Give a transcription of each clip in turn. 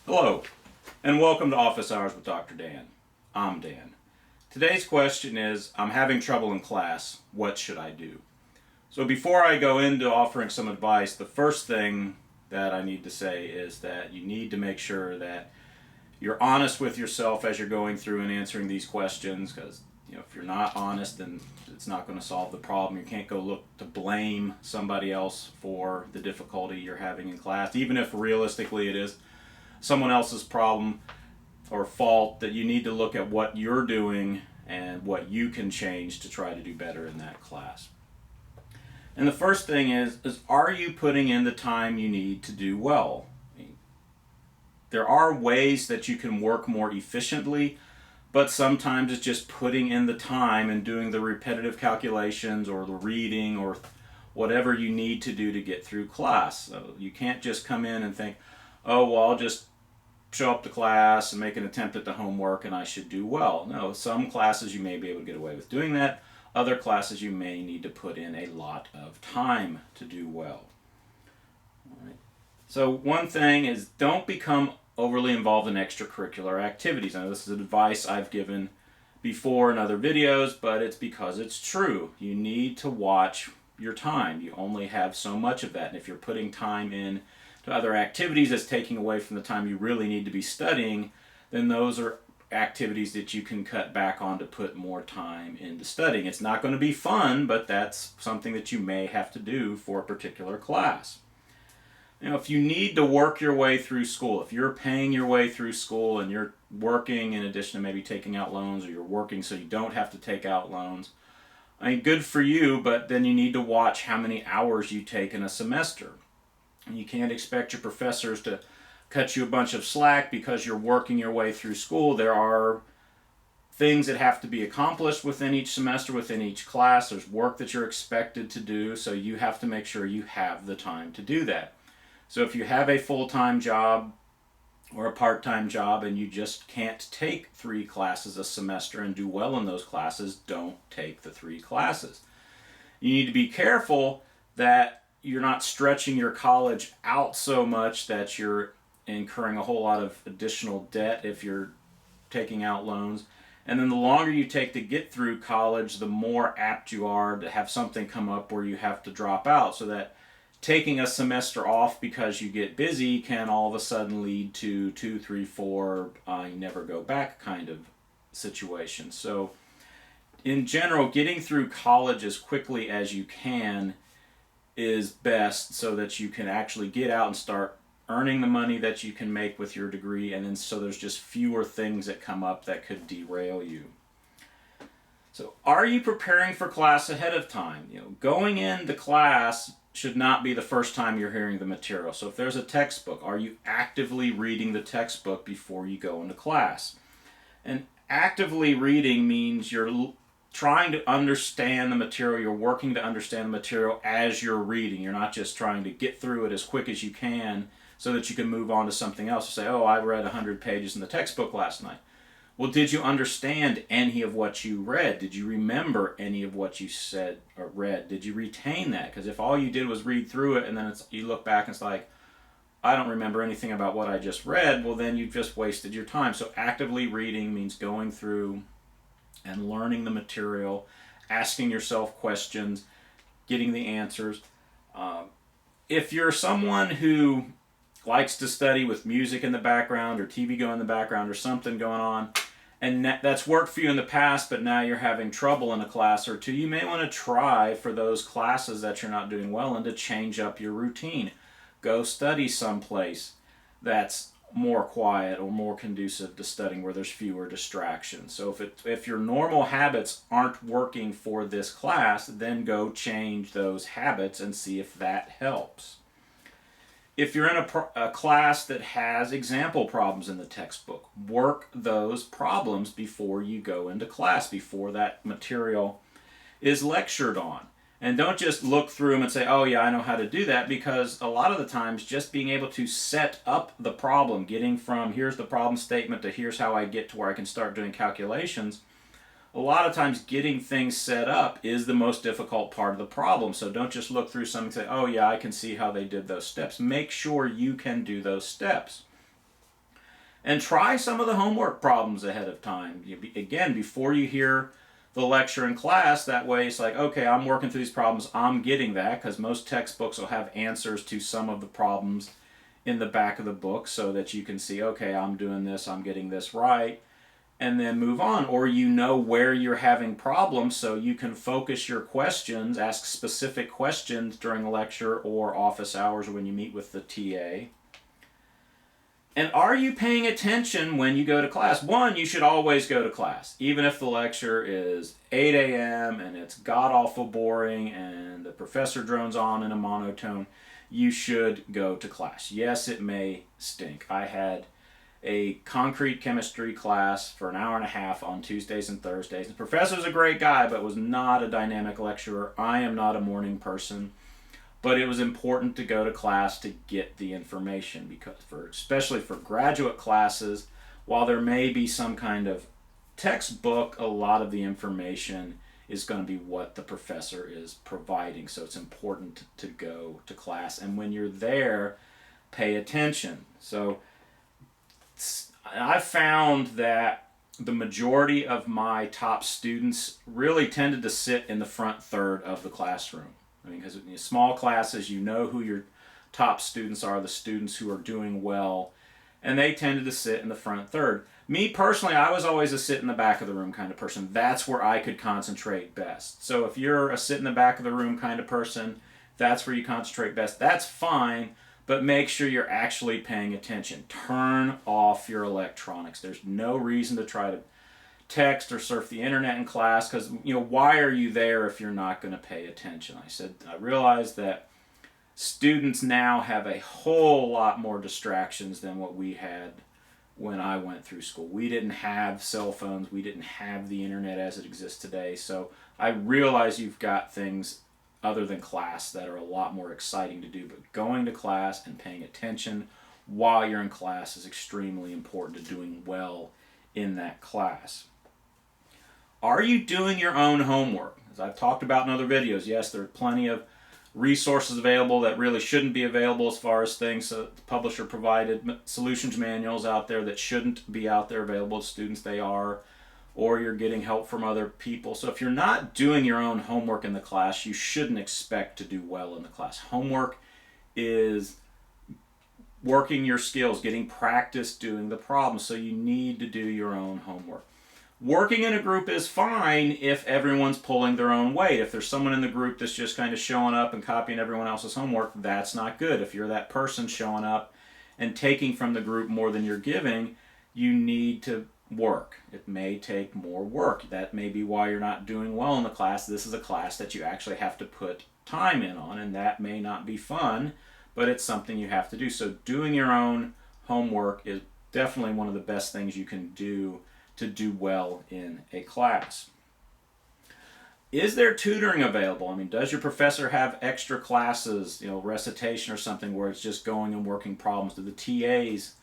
Hello, and welcome to Office Hours with Dr. Dan. I'm Dan. Today's question is, I'm having trouble in class. What should I do? So before I go into offering some advice, the first thing that I need to say is that you need to make sure that you're honest with yourself as you're going through and answering these questions, because if you're not honest, then it's not going to solve the problem. You can't go look to blame somebody else for the difficulty you're having in class, even if realistically it is someone else's problem or fault. That you need to look at what you're doing and what you can change to try to do better in that class. And the first thing is are you putting in the time you need to do well? There are ways that you can work more efficiently, but sometimes it's just putting in the time and doing the repetitive calculations or the reading or whatever you need to do to get through class. So you can't just come in and think, oh, well, I'll just show up to class and make an attempt at the homework and I should do well. No, some classes you may be able to get away with doing that. Other classes you may need to put in a lot of time to do well. All right. So one thing is, don't become overly involved in extracurricular activities. Now, this is advice I've given before in other videos, but it's because it's true. You need to watch your time. You only have so much of that, and if you're putting time in to other activities that's taking away from the time you really need to be studying, then those are activities that you can cut back on to put more time into studying. It's not going to be fun, but that's something that you may have to do for a particular class. If you need to work your way through school, if you're paying your way through school and you're working in addition to maybe taking out loans, or you're working so you don't have to take out loans, good for you, but then you need to watch how many hours you take in a semester. You can't expect your professors to cut you a bunch of slack because you're working your way through school. There are things that have to be accomplished within each semester, within each class. There's work that you're expected to do, so you have to make sure you have the time to do that. So if you have a full-time job or a part-time job and you just can't take 3 classes a semester and do well in those classes, don't take the 3 classes. You need to be careful that you're not stretching your college out so much that you're incurring a whole lot of additional debt if you're taking out loans. And then the longer you take to get through college, the more apt you are to have something come up where you have to drop out, so that taking a semester off because you get busy can all of a sudden lead to 2, 3, 4, you never go back kind of situation. So in general, getting through college as quickly as you can is best, so that you can actually get out and start earning the money that you can make with your degree, and then so there's just fewer things that come up that could derail you. So are you preparing for class ahead of time? Going into class should not be the first time you're hearing the material. So if there's a textbook, are you actively reading the textbook before you go into class? And actively reading means you're trying to understand the material, you're working to understand the material as you're reading. You're not just trying to get through it as quick as you can so that you can move on to something else. You say, oh, I read 100 pages in the textbook last night. Well, did you understand any of what you read? Did you remember any of what you said or read? Did you retain that? Because if all you did was read through it and then you look back and it's like, I don't remember anything about what I just read, well, then you've just wasted your time. So actively reading means going through and learning the material, asking yourself questions, getting the answers. If you're someone who likes to study with music in the background or TV going in the background or something going on, and that's worked for you in the past, but now you're having trouble in a class or two, you may want to try for those classes that you're not doing well in to change up your routine. Go study someplace that's more quiet or more conducive to studying, where there's fewer distractions. So if your normal habits aren't working for this class, then go change those habits and see if that helps. If you're in a class that has example problems in the textbook, work those problems before you go into class, before that material is lectured on. And don't just look through them and say, oh yeah, I know how to do that, because a lot of the times just being able to set up the problem, getting from here's the problem statement to here's how I get to where I can start doing calculations, a lot of times getting things set up is the most difficult part of the problem. So don't just look through something and say, oh yeah, I can see how they did those steps. Make sure you can do those steps. And try some of the homework problems ahead of time. Again, before you hear the lecture in class, that way it's like, okay, I'm working through these problems, I'm getting that, because most textbooks will have answers to some of the problems in the back of the book so that you can see, okay, I'm doing this, I'm getting this right, and then move on. Or you know where you're having problems so you can focus your questions, ask specific questions during a lecture or office hours when you meet with the TA. And are you paying attention when you go to class? One, you should always go to class. Even if the lecture is 8 a.m. and it's god-awful boring and the professor drones on in a monotone, you should go to class. Yes, it may stink. I had a concrete chemistry class for an hour and a half on Tuesdays and Thursdays. The professor's a great guy, but was not a dynamic lecturer. I am not a morning person. But it was important to go to class to get the information, because especially for graduate classes, while there may be some kind of textbook, a lot of the information is going to be what the professor is providing. So it's important to go to class. And when you're there, pay attention. So I found that the majority of my top students really tended to sit in the front third of the classroom. I mean, because in small classes, you know who your top students are, the students who are doing well, and they tended to sit in the front third. Me personally, I was always a sit in the back of the room kind of person. That's where I could concentrate best. So if you're a sit in the back of the room kind of person, that's where you concentrate best. That's fine, but make sure you're actually paying attention. Turn off your electronics. There's no reason to try to text or surf the internet in class, because why are you there if you're not going to pay attention? I realized that students now have a whole lot more distractions than what we had when I went through school. We didn't have cell phones, we didn't have the internet as it exists today. So I realize you've got things other than class that are a lot more exciting to do, but going to class and paying attention while you're in class is extremely important to doing well in that class. Are you doing your own homework? As I've talked about in other videos, yes, there are plenty of resources available that really shouldn't be available, as far as things the publisher provided solutions manuals out there that shouldn't be out there available to students. They are, or you're getting help from other people. So if you're not doing your own homework in the class, you shouldn't expect to do well in the class. Homework is working your skills, getting practice doing the problems, so you need to do your own homework. Working in a group is fine if everyone's pulling their own weight. If there's someone in the group that's just kind of showing up and copying everyone else's homework, that's not good. If you're that person showing up and taking from the group more than you're giving, you need to work. It may take more work. That may be why you're not doing well in the class. This is a class that you actually have to put time in on, and that may not be fun, but it's something you have to do. So doing your own homework is definitely one of the best things you can do to do well in a class. Is there tutoring available? I mean, does your professor have extra classes, recitation or something, where it's just going and working problems? Do the TAs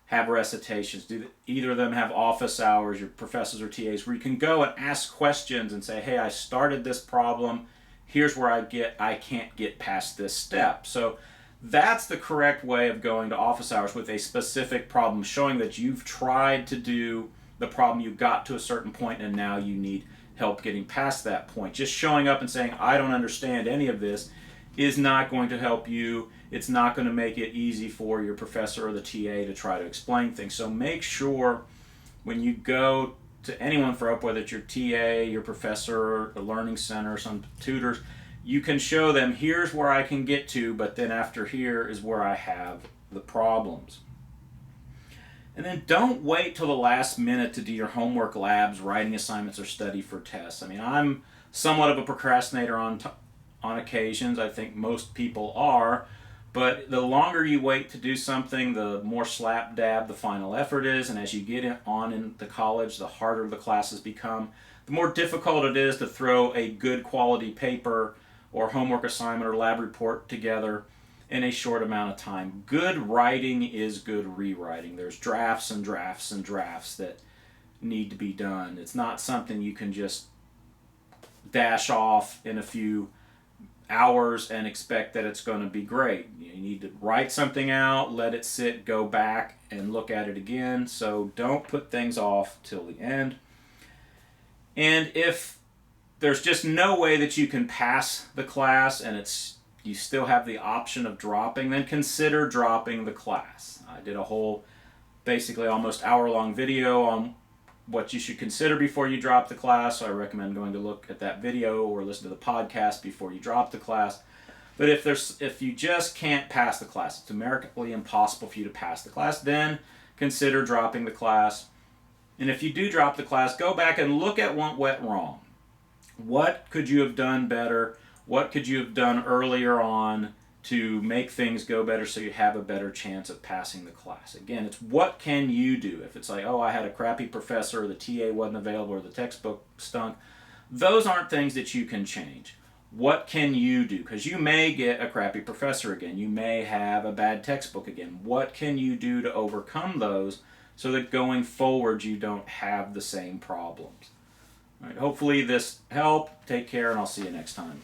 have recitations? Do either of them have office hours, your professors or TAs, where you can go and ask questions and say, hey, I started this problem, here's where I can't get past this step. So that's the correct way of going to office hours, with a specific problem, showing that you've tried to do the problem, you got to a certain point, and now you need help getting past that point. Just showing up and saying, I don't understand any of this, is not going to help you. It's not going to make it easy for your professor or the TA to try to explain things. So make sure when you go to anyone for help, whether it's your TA, your professor, a learning center, some tutors, you can show them, here's where I can get to, but then after here is where I have the problems. And then don't wait till the last minute to do your homework, labs, writing assignments, or study for tests. I mean, I'm somewhat of a procrastinator on occasions. I think most people are. But the longer you wait to do something, the more slap dab the final effort is. And as you get on in the college, the harder the classes become. The more difficult it is to throw a good quality paper or homework assignment or lab report together in a short amount of time. Good writing is good rewriting. There's drafts and drafts and drafts that need to be done. It's not something you can just dash off in a few hours and expect that it's going to be great. You need to write something out, let it sit, go back and look at it again. So don't put things off till the end. And if there's just no way that you can pass the class and you still have the option of dropping, then consider dropping the class. I did a whole, basically almost hour-long video on what you should consider before you drop the class. So I recommend going to look at that video or listen to the podcast before you drop the class. But if you just can't pass the class, it's numerically impossible for you to pass the class, then consider dropping the class. And if you do drop the class, go back and look at what went wrong. What could you have done better? What could you have done earlier on to make things go better so you have a better chance of passing the class? Again, it's what can you do? If it's like, oh, I had a crappy professor, or the TA wasn't available, or the textbook stunk, those aren't things that you can change. What can you do? Because you may get a crappy professor again. You may have a bad textbook again. What can you do to overcome those so that going forward you don't have the same problems? All right, hopefully this helped. Take care, and I'll see you next time.